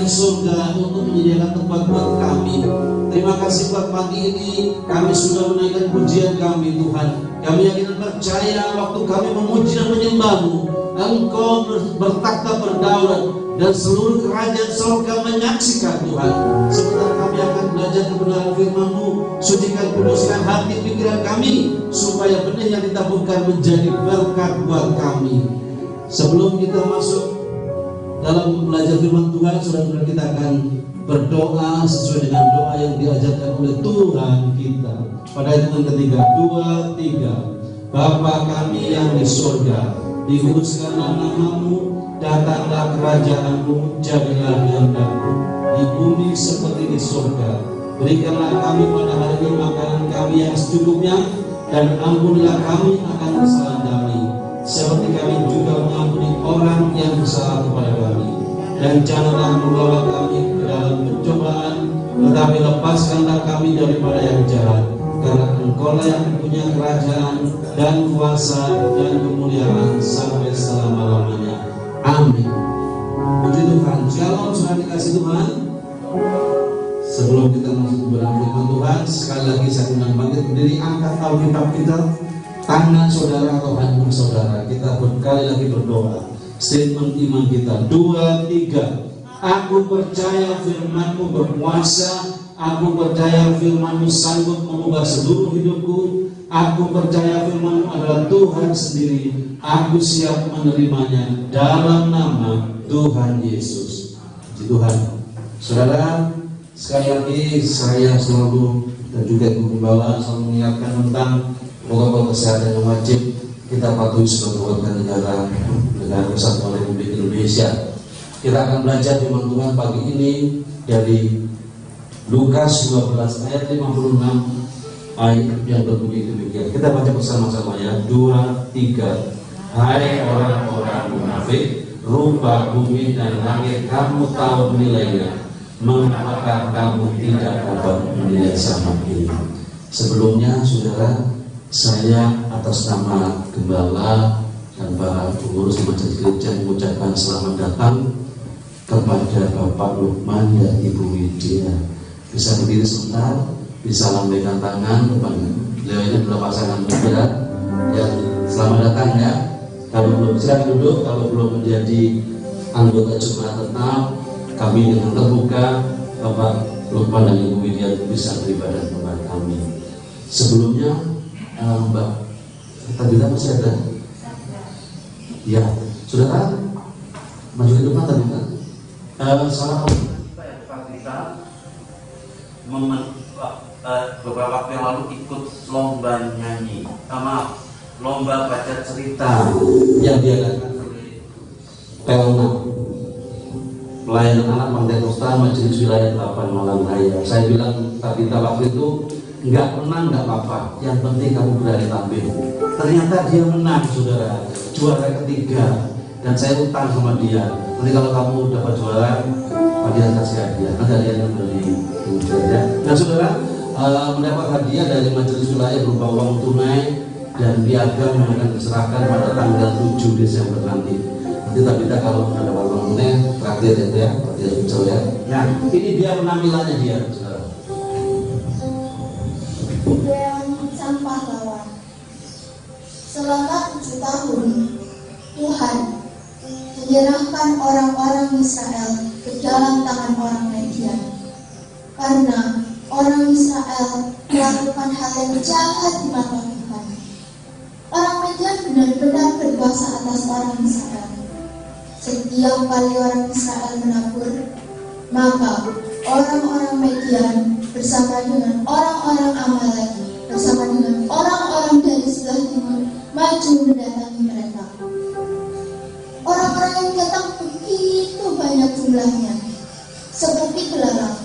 surga untuk menyediakan tempat buat kami. Terima kasih buat pagi ini kami sudah menaikkan pujian kami Tuhan. Kami yakin dan percaya waktu kami memuji dan menyembah-Mu, Engkau bertakhta berdaulat dan seluruh kerajaan surga menyaksikan Tuhan. Sebentar kami akan belajar kebenaran firman-Mu. Sucikan, kuduskan hati pikiran kami supaya benih yang ditaburkan menjadi berkat buat kami. Sebelum kita masuk dalam belajar firman Tuhan, saudara-saudara, kita akan berdoa sesuai dengan doa yang diajarkan oleh Tuhan kita. Pada hitungan ketiga, 2, 3. Bapa kami yang di surga, dikuduskanlah nama-Mu, datanglah kerajaan-Mu, jadilah kehendak-Mu di bumi seperti di surga. Berikanlah kami pada hari ini makanan kami yang secukupnya, dan ampunilah kami akan kesalahan kami, seperti kami juga mengampuni orang yang bersalah kepada kami. Dan janganlah membawa kami ke dalam pencobaan, tetapi lepaskanlah kami daripada yang jahat. Karena Engkau lah yang mempunyai kerajaan dan kuasa dan kemuliaan sampai selama-lamanya. Amin. Puji Tuhan. Shalom, saudara dikasih Tuhan. Sebelum kita masuk ke dalam firman Tuhan, sekali lagi saya undang bangkit berdiri, angkat Alkitab kita, tangan saudara atau handphone saudara. Kita berkali lagi berdoa. Statement iman kita, 2, 3. Aku percaya firman-Mu berkuasa. Aku percaya firman-Mu sanggup mengubah seluruh hidupku. Aku percaya firman-Mu adalah Tuhan sendiri. Aku siap menerimanya dalam nama Tuhan Yesus. Puji Tuhan. Saudara, sekali lagi saya selalu dan juga Ibu Gembala selalu mengingatkan tentang protokol kesehatan yang wajib kita patuhi sebagai warga negara Kesatuan Republik Indonesia. Kita akan belajar firman Tuhan pagi ini dari Lukas 12 ayat 56 ayat yang berbunyi demikian. Kita baca bersama-sama ya. 2, 3. Hai orang-orang munafik, rupa bumi dan langit kamu tahu nilainya, mengapa kamu tidak dapat menilai sama ini? Sebelumnya saudara, saya atas nama Gembala dan para pengurus majelis gereja mengucapkan selamat datang kepada Bapak Lukman dan Ibu Widya. Bisa berdiri sebentar, bisa lambaikan tangan kepada beliau. Ini adalah pasangan muda. Ya, selamat datang ya. Kalau belum silakan duduk. Kalau belum menjadi anggota jemaat tetap, kami dengan terbuka Bapak Lukman dan Ibu Widya bisa beribadah kepada kami. Sebelumnya Mbak Tabita masih ada? Ya, saudara maju ke depan tadi kan? Salah beberapa waktu yang lalu ikut lomba nyanyi, lomba baca cerita yang diadakan oleh Pelna Pelayanan Anak Pantai Majelis Wilayah 8 Malang Raya. Saya bilang Tabita waktu itu nggak menang nggak apa-apa, yang penting kamu berani tampil. Ternyata dia menang saudara, juara ketiga, dan saya utang sama dia. Nanti kalau kamu dapat juara, dia kasih hadiah. Nanti hadiah yang beli ya. Nah saudara, mendapat hadiah dari majelis wilayah berupa uang tunai dan piagam yang akan diserahkan pada tanggal 7 Desember nanti. Nanti Tabita kalau ada uang tunai traktir itu ya, traktir kecil ya. Nah ini dia penampilannya dia saudara. Sampah lawan. Selama 7 tahun Tuhan menyerahkan orang-orang Israel ke dalam tangan orang Midian, karena orang Israel melakukan hal yang jahat di mata Tuhan. Orang Midian benar-benar berkuasa atas orang Israel. Setiap kali orang Israel menabur, maka orang-orang Midian bersama dengan orang-orang Amalek, bersama dengan orang-orang dari sebelah timur maju mendatangi mereka. Orang-orang yang datang begitu banyak jumlahnya, seperti belalang.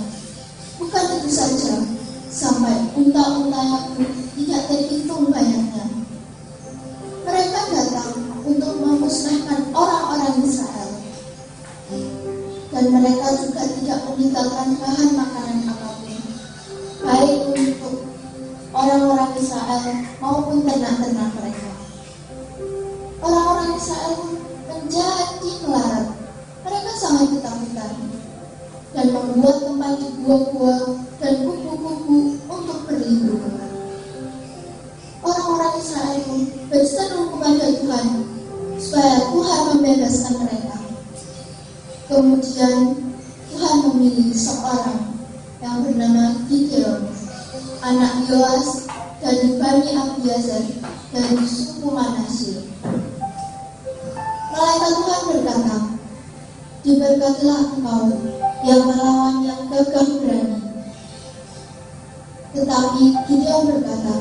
Bukan itu saja, sampai unta-unta pun tidak terhitung banyaknya. Mereka datang untuk memusnahkan orang-orang Israel, dan mereka juga tidak meninggalkan bahan makanan apapun, baik untuk orang-orang Israel maupun ternak-ternak mereka. Orang-orang Israel menjadi melarat. Mereka sangat ketakutan. buah-buah, dan kupu-kupu untuk berlindung. Orang-orang Israel berseru kepada Tuhan supaya Tuhan membebaskan mereka. Kemudian Tuhan memilih seorang yang bernama Gideon, anak Yoas dari Bani Abiezar dari suku Manasye. Malaikat Tuhan berkata, "Diberkatilah engkau yang melawan yang gagah berani." Tetapi Gideon berkata,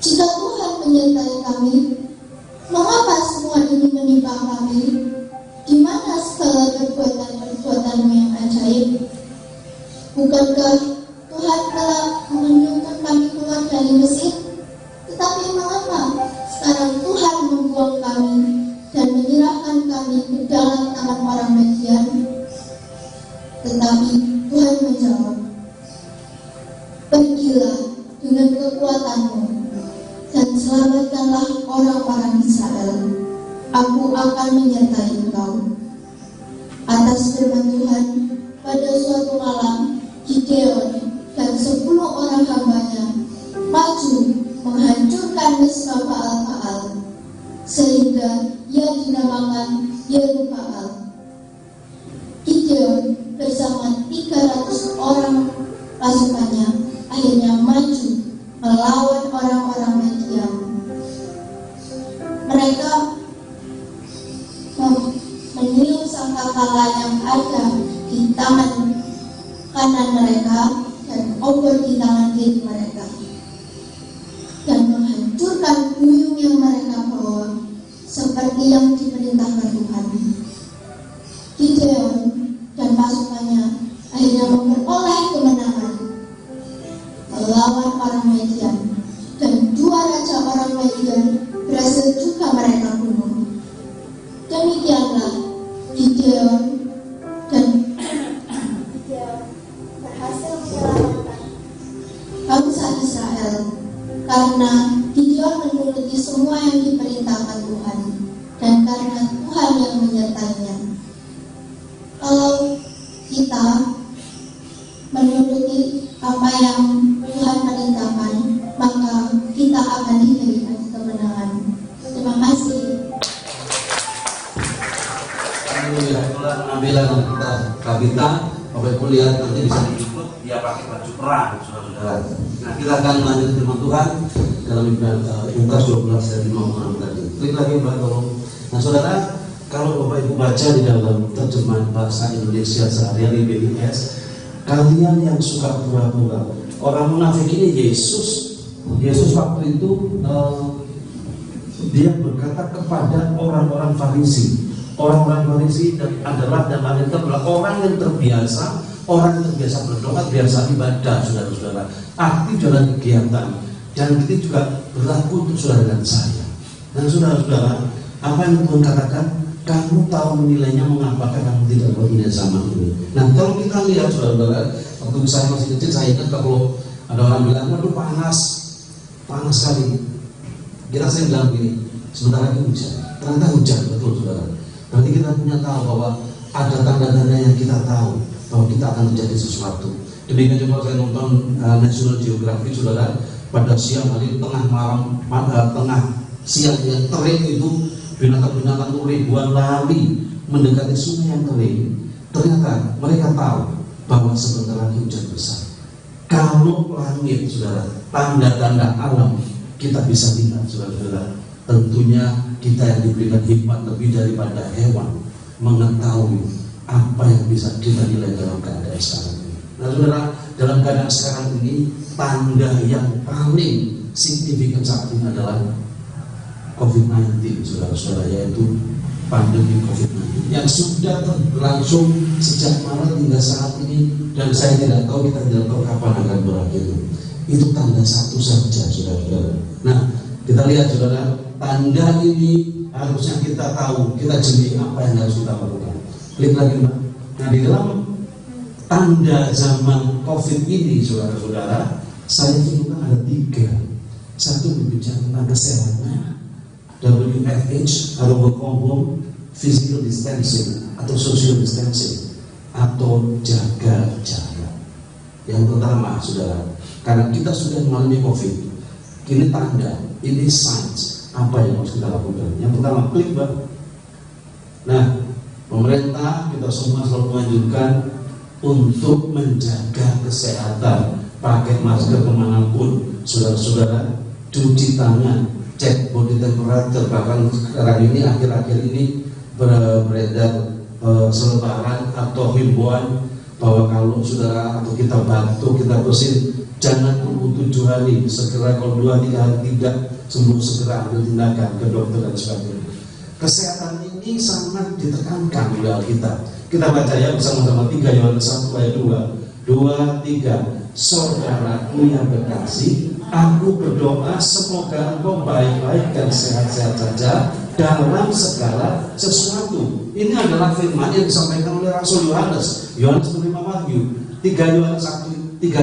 "Jika Tuhan menyertai kami, mengapa semua ini menimpa kami? Di mana segala perbuatan-perbuatanmu yang ajaib? Bukankah Tuhan telah menuntun kami keluar dari Mesir? Tetapi mengapa sekarang Tuhan membuang kami dan menyerahkan kami ke dalam tangan orang Midian?" Tetapi Tuhan menjawab, "Pergilah dengan kekuatanmu dan selamatkanlah orang-orang Israel. Aku akan menyertai engkau." Atas firman Tuhan, pada suatu malam, Gideon dan 10 orang hambanya maju menghancurkan mesbah Baal-Baal, sehingga ia dinamakan Yerubbaal. Gideon bersama 300 orang pasukannya akhirnya maju melawan orang-orang Midian. Mereka meniup sangkakala yang ada di tangan kanan mereka dan obor di tangan kiri mereka, dan menghancurkan buyung yang mereka bawa seperti yang diperintahkan Tuhan. Gideon dan pasukannya akhirnya memperoleh kemenangan melawan orang Midian, dan 2 raja orang Midian berhasil juga mereka bunuh. Demikianlah Gideon berhasil menyelamatkan bangsa Israel karena Gideon menuruti semua yang diperintahkan Tuhan dan karena Tuhan yang menyertainya. Kalau kita menuruti apa yang Tuhan perintahkan, maka kita akan diberikan kemenangan. Terima kasih. Pengambilan kita Bapak Ibu lihat nanti bisa diikut, dia pakai baju perang, saudara-saudara. Nah, kita akan lanjut firman Tuhan dalam Lukas 12 ayat 56 tadi. Klik lagi Mbak, tolong. Nah, saudara, kalau Bapak Ibu baca di dalam terjemahan bahasa Indonesia sehari-hari BIS, kalian yang suka pura-pura, orang munafik ini Yesus waktu itu dia berkata kepada orang-orang Farisi. Orang-orang Farisi adalah orang yang terbiasa berdoa, biasa ibadah, saudara-saudara, aktif dalam kegiatan, dan itu juga berlaku untuk saudara dan saya. Dan saudara-saudara, apa yang Tuhan katakan, kamu tahu menilainya, mengapa kamu tidak berbuat sama ini. Nah, kalau kita lihat saudara-saudara, waktu saya masih kecil, saya ingat kalau ada orang bilang, waduh panas sekali. Kita saya bilang gini, sebentar lagi hujan. Ternyata hujan, betul saudara. Berarti kita punya tahu bahwa ada tanda-tanda yang kita tahu bahwa kita akan terjadi sesuatu. Demikian juga saya nonton National Geographic, saudara, pada siang hari tengah siang yang terik itu binatang-binatang itu ribuan lari mendekati sungai yang kering. Ternyata mereka tahu bahwa sebentar lagi hujan besar. Kalau langit, saudara, tanda-tanda alam kita bisa lihat, saudara-saudara, tentunya kita yang diberikan hikmat lebih daripada hewan mengetahui apa yang bisa kita nilai dalam keadaan sekarang ini. Nah, saudara, dalam keadaan sekarang ini tanda yang paling signifikan saat ini adalah COVID-19, saudara-saudara, yaitu pandemi COVID-19 yang sudah berlangsung sejak Maret hingga saat ini, dan saya tidak tahu, kita tidak tahu kapan akan berakhir. Itu tanda satu saja, saudara-saudara. Nah, kita lihat, saudara, tanda ini harusnya kita tahu, kita jeli apa yang harus kita lakukan. Klik lagi, Mbak. Nah, di dalam tanda zaman COVID ini, saudara-saudara, saya tunjukkan ada 3. Satu berbicara tentang kesehatan, WFH atau work from home, physical distancing atau social distancing, atau jaga jarak. Yang pertama, saudara, karena kita sudah mengalami COVID, ini tanda, ini signs apa yang harus kita lakukan. Yang pertama, klik Pak. Nah, pemerintah kita semua selalu menganjurkan untuk menjaga kesehatan, pakai masker kemanapun, saudara-saudara, cuci tangan, cek body temperature. Bahkan sekarang ini akhir-akhir ini beredar selebaran atau himbauan bahwa kalau saudara atau kita batuk, kita bersin, jangan tunggu 7 hari, segera. Kalau 2-3 hari tidak sembuh, segera ambil tindakan ke dokter dan sebagainya. Kesehatan ini sangat ditekankan di Alkitab. Kita baca ya bersama-sama 3 Yohanes 1 ayat 2, 2-3. Saudaraku yang berkasih, aku berdoa semoga engkau baik-baik dan sehat-sehat saja dalam segala sesuatu. Ini adalah firman yang disampaikan oleh Rasul Yohanes. Yohanes menerima wahyu. 3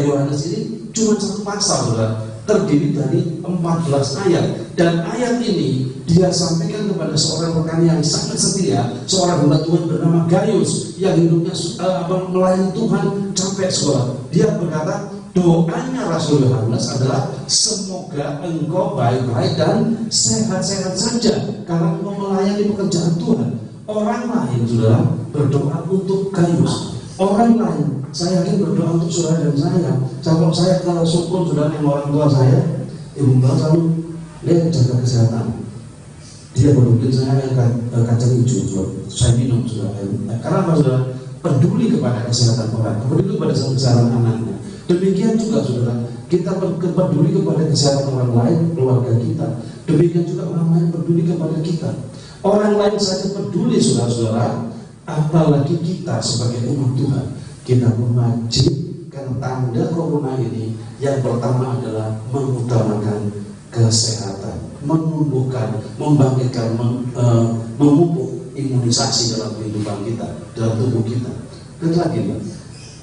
Yohanes ini cuma satu pasal, saudara, terdiri dari 14 ayat. Dan ayat ini dia sampaikan kepada seorang rekan yang sangat setia, seorang hamba Tuhan bernama Gaius yang hidupnya melayani Tuhan sampai sekolah. Dia berkata, doanya Rasul Yohanes adalah semoga engkau baik-baik dan sehat-sehat saja karena engkau melayani pekerjaan Tuhan. Orang lain, saudara, berdoa untuk Gaius. Orang lain, saya yakin berdoa untuk saudara dan saya. Kalau saya ke sukun, saudara, yang orang tua saya, ibu bapak selalu lihat jaga kesehatan. Dia berbukit saya kacang hijau, saya minum, saudara. Karena apa, saudara? Peduli kepada kesehatan orang, peduli kepada kesehatan anaknya. Demikian juga, saudara, kita peduli kepada kesehatan orang lain, keluarga kita. Demikian juga orang lain peduli kepada kita. Orang lain saja peduli, saudara-saudara, apalagi kita sebagai umat Tuhan. Kita pun wajib, karena tanda corona ini yang pertama adalah mengutamakan kesehatan, menumbuhkan, membangkitkan, memupuk imunisasi dalam kehidupan kita, dalam tubuh kita. Itu lagi, Pak.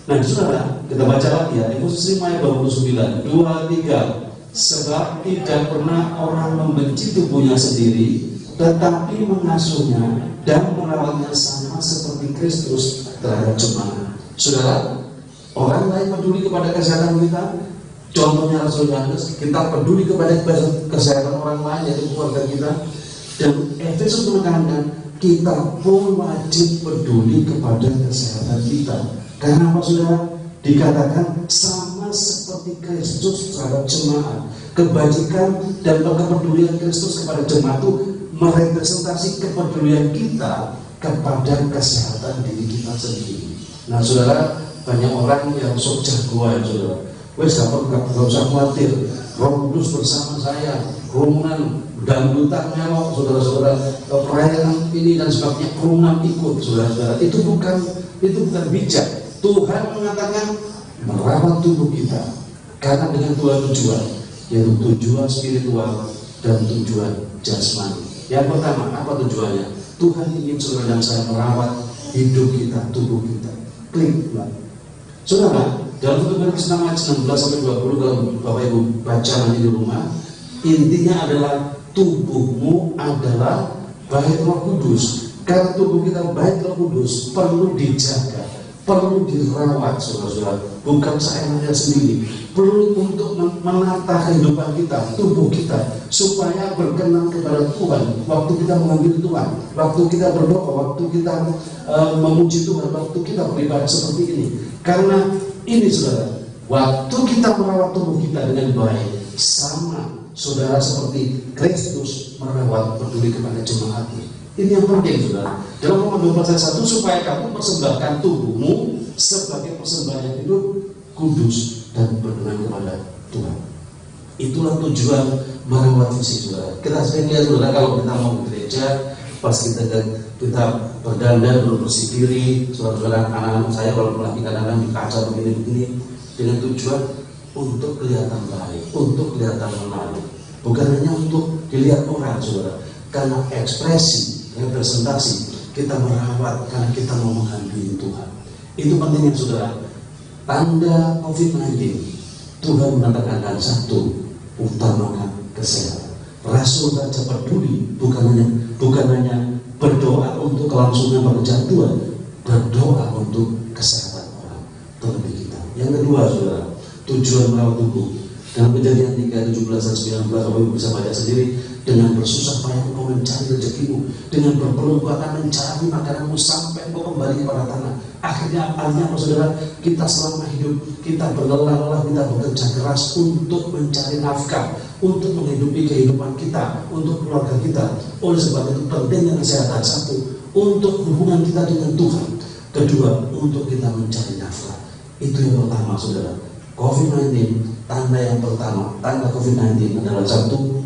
Nah, saudara, kita baca lagi ya, Efesus 5 ayat 29, 2-3. Sebab tidak pernah orang membenci tubuhnya sendiri, tetapi mengasuhnya dan merawatnya sama seperti Kristus terhadap jemaat. Saudara, orang lain peduli kepada kesehatan kita. Contohnya Rasul Yohanes, kita peduli kepada kesehatan orang lain, yaitu keluarga kita. Dan Efesus menekankan kita pun wajib peduli kepada kesehatan kita. Karena apa, saudara? Dikatakan sama seperti Kristus terhadap jemaat. Kebajikan dan kepedulian Kristus kepada jemaat itu merepresentasi kepedulian kita kepada kesehatan diri kita sendiri. Nah, saudara, banyak orang yang sok jagoan, saudara. Wes gak usah khawatir, Roh Kudus bersama saya, kerumunan dangdutan melok, saudara-saudara, perayaan ini dan sebagainya, kerumunan ikut, saudara-saudara. Itu bukan bijak. Tuhan mengatakan merawat tubuh kita karena dengan dua tujuan, yaitu tujuan spiritual dan tujuan jasmani. Yang pertama, apa tujuannya? Tuhan ingin saudara dan saya merawat hidup kita, tubuh kita. Klik, Pak. Saudara, dalam Filipi 6 ayat 19-20, kalau Bapak Ibu baca nanti di rumah, intinya adalah tubuhmu adalah bait Roh Kudus. Karena tubuh kita bait Roh Kudus, perlu dijaga, perlu dirawat, saudara-saudara. Bukan saya sendiri, perlu untuk menata kehidupan kita, tubuh kita, supaya berkenan kepada Tuhan. Waktu kita mengambil Tuhan, waktu kita berdoa, waktu kita memuji Tuhan, waktu kita beribadah seperti ini. Karena ini, saudara, waktu kita merawat tubuh kita dengan baik, sama saudara seperti Kristus merawat, peduli kepada jemaatnya. Ini yang penting, saudara. Dalam Roma 12:1, supaya kamu persembahkan tubuhmu sebagai persembahan yang hidup, kudus, dan berkenan kepada Tuhan. Itulah tujuan merawat fisik, saudara. Kita sering lihat, saudara, kalau kita mau ke gereja, pas kita berdandan, bersih diri, saudara-saudara, anak-anak saya kalau lagi kadang-kadang di kaca begini-begini, dengan tujuan untuk kelihatan baik, untuk kelihatan menarik, bukan hanya untuk dilihat orang, saudara. Karena ekspresi, representasi, kita merawat karena kita mau menghampiri Tuhan. Itu pentingnya, saudara. Tanda COVID-19, Tuhan menatakan hal satu, utamakan kesehatan. Rasul saja peduli, bukan hanya berdoa untuk kelangsungan pekerjaan Tuhan, berdoa untuk kesehatan orang, terlebih kita. Yang kedua, saudara, tujuan merawat tubuh. Dalam Kejadian 3, 17 dan 19, Bapak Ibu bisa baca sendiri. Dengan bersusah payah engkau mencari rezekimu, dengan berpeluh engkau akan mencari makananmu sampai engkau kembali kepada tanah. Akhirnya artinya apa, saudara? Kita selama hidup, kita berlelah-lelah, kita bekerja keras untuk mencari nafkah, untuk menghidupi kehidupan kita, untuk keluarga kita. Oleh sebab itu pentingnya kesehatan. Satu, untuk hubungan kita dengan Tuhan. Kedua, untuk kita mencari nafkah. Itu yang pertama, saudara. COVID-19, tanda yang pertama, tanda COVID-19 adalah satu,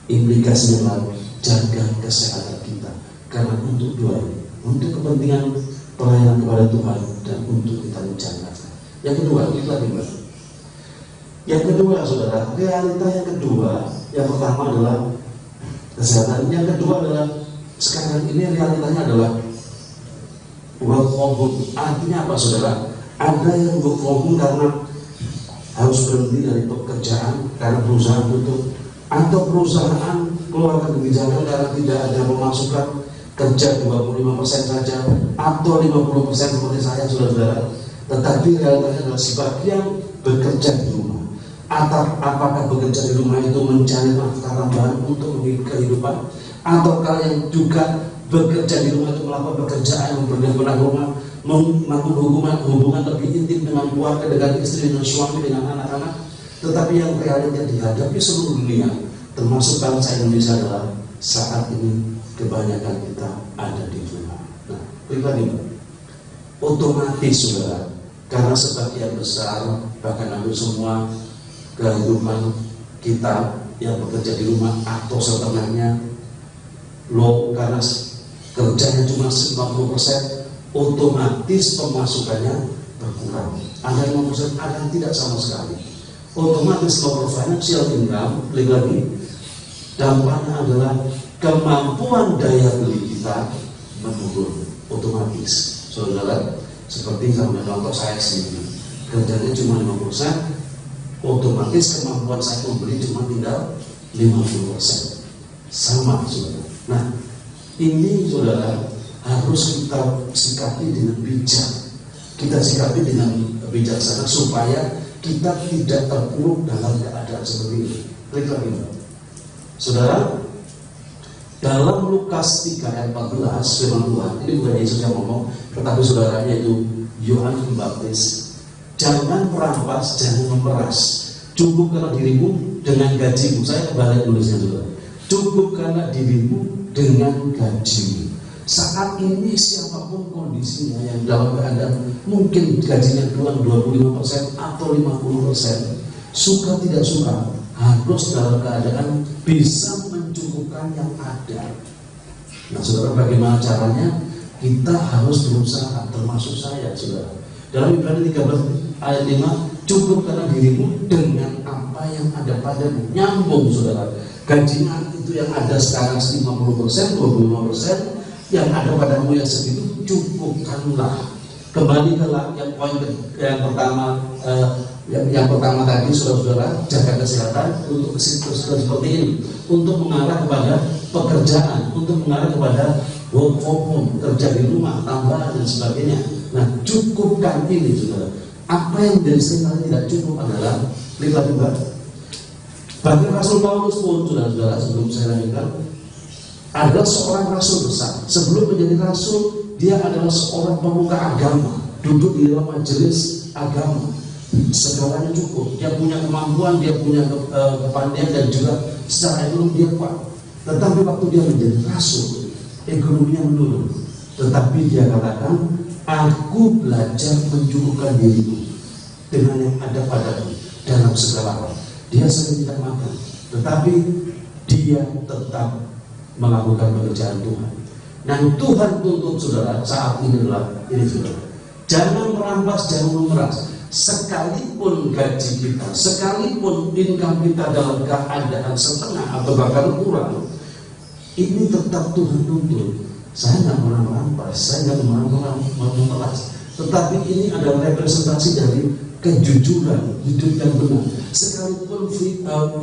implikasinya adalah jaga kesehatan kita. Karena untuk dua ini, untuk kepentingan pelayanan kepada Tuhan dan untuk kita mencari nafkah. Yang kedua, itu lagi Mbak. Yang kedua, saudara, realita yang kedua, yang pertama adalah kesehatan. Yang kedua adalah sekarang ini realitanya adalah work from home. Artinya apa, saudara? Ada yang work from home karena harus berhenti dari pekerjaan karena perusahaan tutup, atau perusahaan keluarkan kebijakan karena tidak ada pemasukan, kerja 25% saja atau 50% seperti saya, saudara-saudara. Tetapi realitanya adalah sebagian bekerja di rumah. Apakah bekerja di rumah itu mencari nafkah tambahan untuk menghidupi kehidupan, atau kalian juga bekerja di rumah itu melakukan pekerjaan yang benar-benar rumah, melakukan hubungan lebih intim dengan keluarga, dengan istri, dengan suami, dengan anak-anak. Tetapi yang realita dihadapi seluruh dunia, termasuk bangsa Indonesia, adalah saat ini kebanyakan kita ada di rumah. Nah, pribadi, otomatis, saudara, karena sebagian besar, bahkan hampir semua kehidupan kita yang bekerja di rumah atau setengahnya low, karena kerjanya cuma 50%, otomatis pemasukannya berkurang. Ada 50%, ada yang tidak sama sekali. Otomatis kalau financial income, lagi dampaknya adalah kemampuan daya beli kita menurun otomatis, saudara. Seperti sampai contoh saya sendiri, kerjanya cuma 50%, otomatis kemampuan saya membeli cuma tinggal 50%. Sama, saudara. Nah, ini, saudara, harus kita sikapi dengan bijak. Kita sikapi dengan bijaksana supaya kita tidak terpuruk dalam keadaan seperti ini. Klik lagi, saudara. Dalam Lukas 3 ayat 14, firman Tuhan, ini bukan Yesus yang ngomong, tetapi saudaranya itu Yohanes Pembaptis. Jangan merampas, jangan memeras. Cukupkanlah dirimu dengan gajimu. Saya kembali tulisnya, saudara. Cukupkanlah dirimu dengan gajimu. Saat ini siapapun kondisinya yang dalam keadaan mungkin gajinya kurang 25% atau 50%, suka tidak suka harus dalam keadaan bisa mencukupkan yang ada. Nah, saudara, bagaimana caranya? Kita harus berusaha, termasuk saya, saudara. Dalam Ibrani 13 ayat 5, cukupkanlah dirimu dengan apa yang ada padamu. Nyambung, saudara. Gajinya itu yang ada sekarang 50%, 25%, yang ada padamu yang segitu, cukupkanlah. Kembali ke yang poin yang pertama, yang pertama tadi, saudara-saudara, jaga kesehatan untuk siklus seperti ini, untuk mengarah kepada pekerjaan, untuk mengarah kepada work from home, kerja di rumah, tambahan dan sebagainya. Nah, cukupkan ini, saudara. Apa yang menjadi seringkali tidak cukup adalah lihat juga. Bagi Rasul Paulus pun, saudara-saudara, sebelum saya lanjutkan, adalah seorang rasul besar. Sebelum menjadi rasul, dia adalah seorang pemuka agama, duduk di dalam majelis agama, segalanya cukup. Dia punya kemampuan, dia punya kepandaian, dan juga secara ekonomi dia kuat. Tetapi waktu dia menjadi rasul, ekonominya menurun. Tetapi dia katakan, aku belajar mencukupkan diriku dengan yang ada padaku dalam segala hal. Dia sering tidak makan, tetapi dia tetap melakukan pekerjaan Tuhan. Nah, Tuhan tuntut, saudara, saat ini adalah ini, saudara. Jangan merampas, jangan memeras. Sekalipun gaji kita, sekalipun income kita dalam keadaan setengah atau bahkan kurang, ini tetap Tuhan tuntut. Saya nggak pernah merampas, saya nggak pernah memeras. Tetapi ini adalah representasi dari kejujuran hidup yang benar. Sekalipun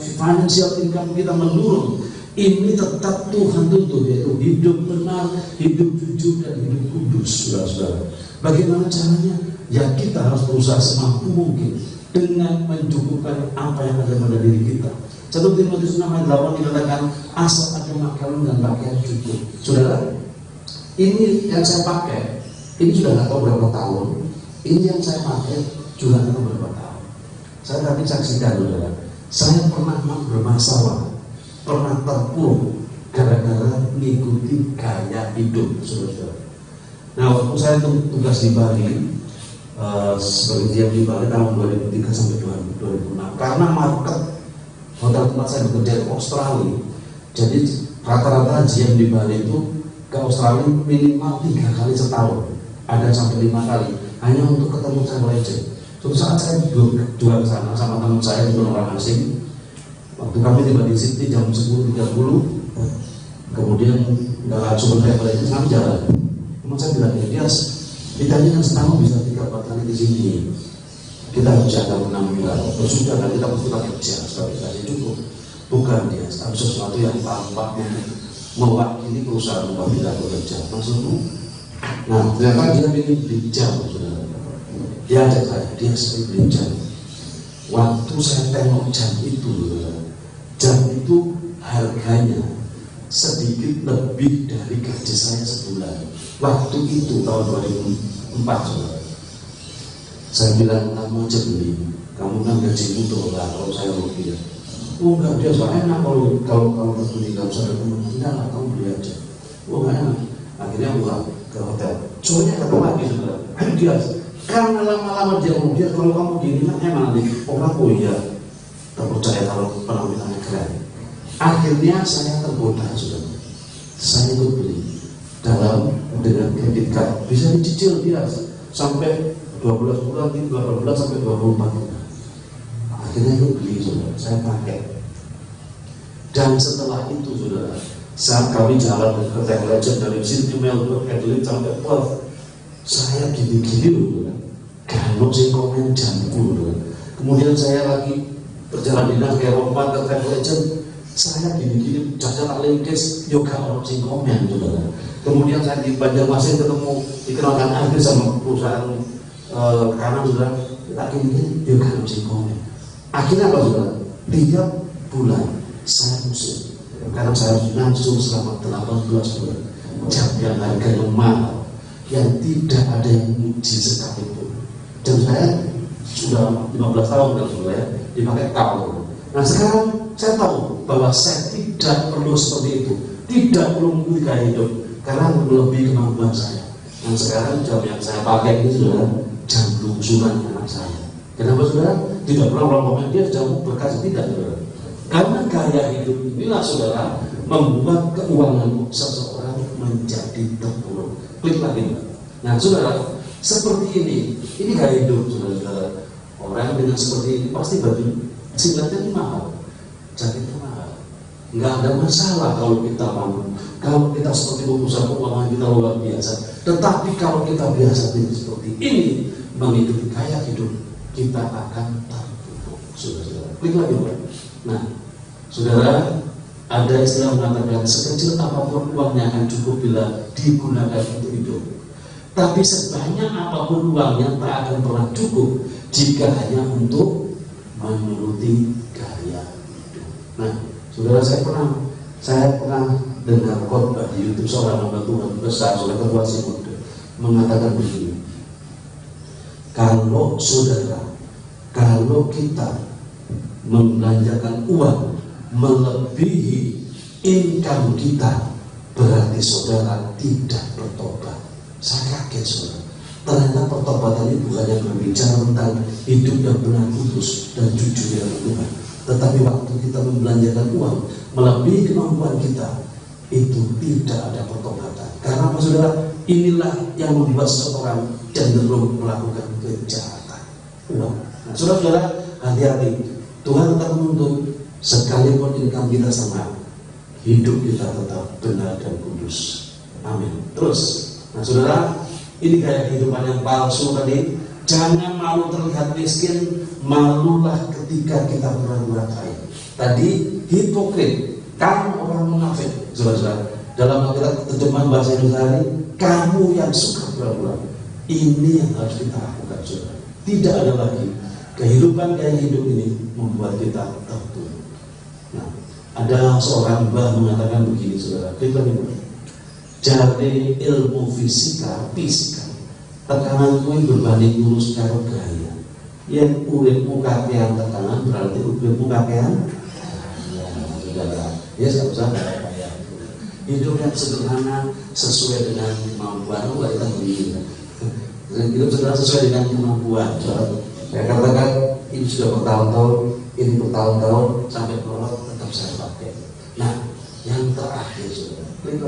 financial income kita menurun, ini tetap Tuhan tuntut, yaitu hidup benar, hidup jujur, dan hidup kudus, saudara-saudara. Bagaimana caranya? yang kita harus berusaha semampu mungkin dengan mencukupkan apa yang ada pada diri kita. 1 Timotius 6 ayat 8 dikatakan, asal ada makanan dan pakaian cukup. Saudara, ini yang saya pakai, ini sudah nggak tahu berapa tahun. Ini yang saya pakai juga nggak tahu berapa tahun. Saya tadi saksikan, saudara, saya pernah bermasalah, pernah terpuruk gara-gara mengikuti gaya hidup, saudara. Nah, waktu saya tugas di Bali, sebagai GM di Bali tahun 2003 sampai 2006, karena market hotel tempat saya bekerja di Australia, jadi rata-rata GM di Bali itu ke Australia minimal 3 kali setahun, ada sampai 5 kali, hanya untuk ketemu travel agent. Suatu saat saya juga ke sana sama teman saya itu orang asing. Waktu kami tiba di Sydney jam 10.30, kemudian nggak langsung travel agent, kami jalan. Teman saya bilang, dia ditanya kan setahun bisa 3-4 kali di sini. Kita harus jaga 6 bulan. Sudah kan kita mesti kerja stabilisasi cukup. Bukan dia, tapi sesuatu yang tampak mewakili perusahaan upah tidak bekerja. Maksudmu? Nah, ternyata dia ingin beli jam, saudara. Dia ajak saya, dia sering beli jam. Waktu saya tengok jam itu harganya sedikit lebih dari gaji saya sebulan. Waktu itu tahun 2004, saudara. Saya bilang, kamu aja beli, kamu kan gajimu $1 kalau saya rugi ya. Oh enggak, dia suka enak kalau beli, kalau saya teman, enggak lah, kamu beli aja. Oh enggak enak. Akhirnya pulang ke hotel. Soalnya kata lagi, saudara, dia karena lama-lama dia kalau kamu gini kan emang nanti orang iya terpercaya kalau penampilannya keren. Akhirnya saya tergoda, saudara. Saya ikut beli dengan kredit card, bisa dicicil dia sampai 12 bulan, 12 sampai 24 bulan. Akhirnya itu beli, saudara, saya pakai. Dan setelah itu, saudara, saat kami jalan ke Travel Legend dari Sydney, Melbourne, Adelaide sampai Perth, saya gini-gini loh, kalau saya komen jamku loh. Kemudian saya lagi berjalan dinas ke Eropa ke Travel Legend, saya gini-gini, jajan lingkis, yoga orang sing komen, saudara. Kemudian saya di Banjarmasin ketemu, dikenalkan Agri sama perusahaan karena sudah kita ini juga harus komen. Akhirnya apa, saudara? Tiap bulan saya musim, karena saya harus langsung selama 18 bulan jam yang harganya mahal, yang tidak ada yang muji sekalipun. Jam saya sudah 15 tahun kan, saudara, dipakai tahun. Nah sekarang saya tahu bahwa saya tidak perlu seperti itu, tidak perlu mengikuti gaya hidup, karena melebihi kemampuan saya. Dan sekarang jam yang saya pakai ini, saudara, jam lungsuran anak saya. Kenapa, saudara? Tidak pernah orang komen dia jam berkas, tidak, saudara. Karena gaya hidup inilah, saudara, membuat keuangan seseorang menjadi terpuruk. Klik lagi, Mbak. Nah, saudara, seperti ini gaya hidup, saudara. Orang dengan seperti ini pasti baju singletnya ini mahal, jaketnya mahal. Nggak ada masalah kalau kita mampu, kalau kita seperti pengusaha keuangan kita luar biasa. Tetapi kalau kita biasa seperti ini, mengikuti gaya hidup, kita akan terpuruk, saudara. Klik lagi, Pak. Nah, saudara, ada istilah mengatakan sekecil apapun uangnya akan cukup bila digunakan untuk hidup. Tapi sebanyak apapun uangnya tak akan pernah cukup jika hanya untuk menuruti gaya hidup. Nah, saudara, saya pernah dengar khotbah di YouTube seorang hamba Tuhan besar, saudara Ketua Simon, mengatakan begini. Kalau kita membelanjakan uang melebihi income kita, berarti saudara tidak bertobat. Saya kaget, saudara. Ternyata pertobatan ini bukannya berbicara tentang hidup yang benar, kudus dan jujur dengan Tuhan, tetapi waktu kita membelanjakan uang melebihi kemampuan kita, itu tidak ada pertobatan. Karena apa, saudara? Inilah yang membuat seseorang cenderung melakukan kejahatan uang. Nah, saudara, hati-hati. Tuhan tetap menuntut, sekalipun income kita sama, hidup kita tetap benar dan kudus. Amin. Terus, nah saudara, ini gaya kehidupan yang palsu tadi. Jangan malu terlihat miskin, malulah ketika kita pura-pura kaya. Tadi hipokrit, kamu orang munafik, saudara-saudara. Dalam Alkitab terjemahan bahasa Indonesia ini, kamu yang suka pura-pura. Ini yang harus kita lakukan, saudara. Tidak ada lagi kehidupan gaya hidup ini membuat kita tertutup. Nah, ada seorang mbah mengatakan begini, saudara. Pribadi, jari ilmu fisika, tekanan kuwi berbanding lurus karo gaya. Yang uripmu kakean tekanan berarti uripmu kakean. Ya, saudara. Ya, saudara. Hidup yang sederhana sesuai dengan kemampuan kita begini. Hidup sederhana sesuai dengan kemampuan. Saya katakan ini sudah bertahun-tahun sampai pelorot tetap saya pakai. Nah, yang terakhir, saudara, itu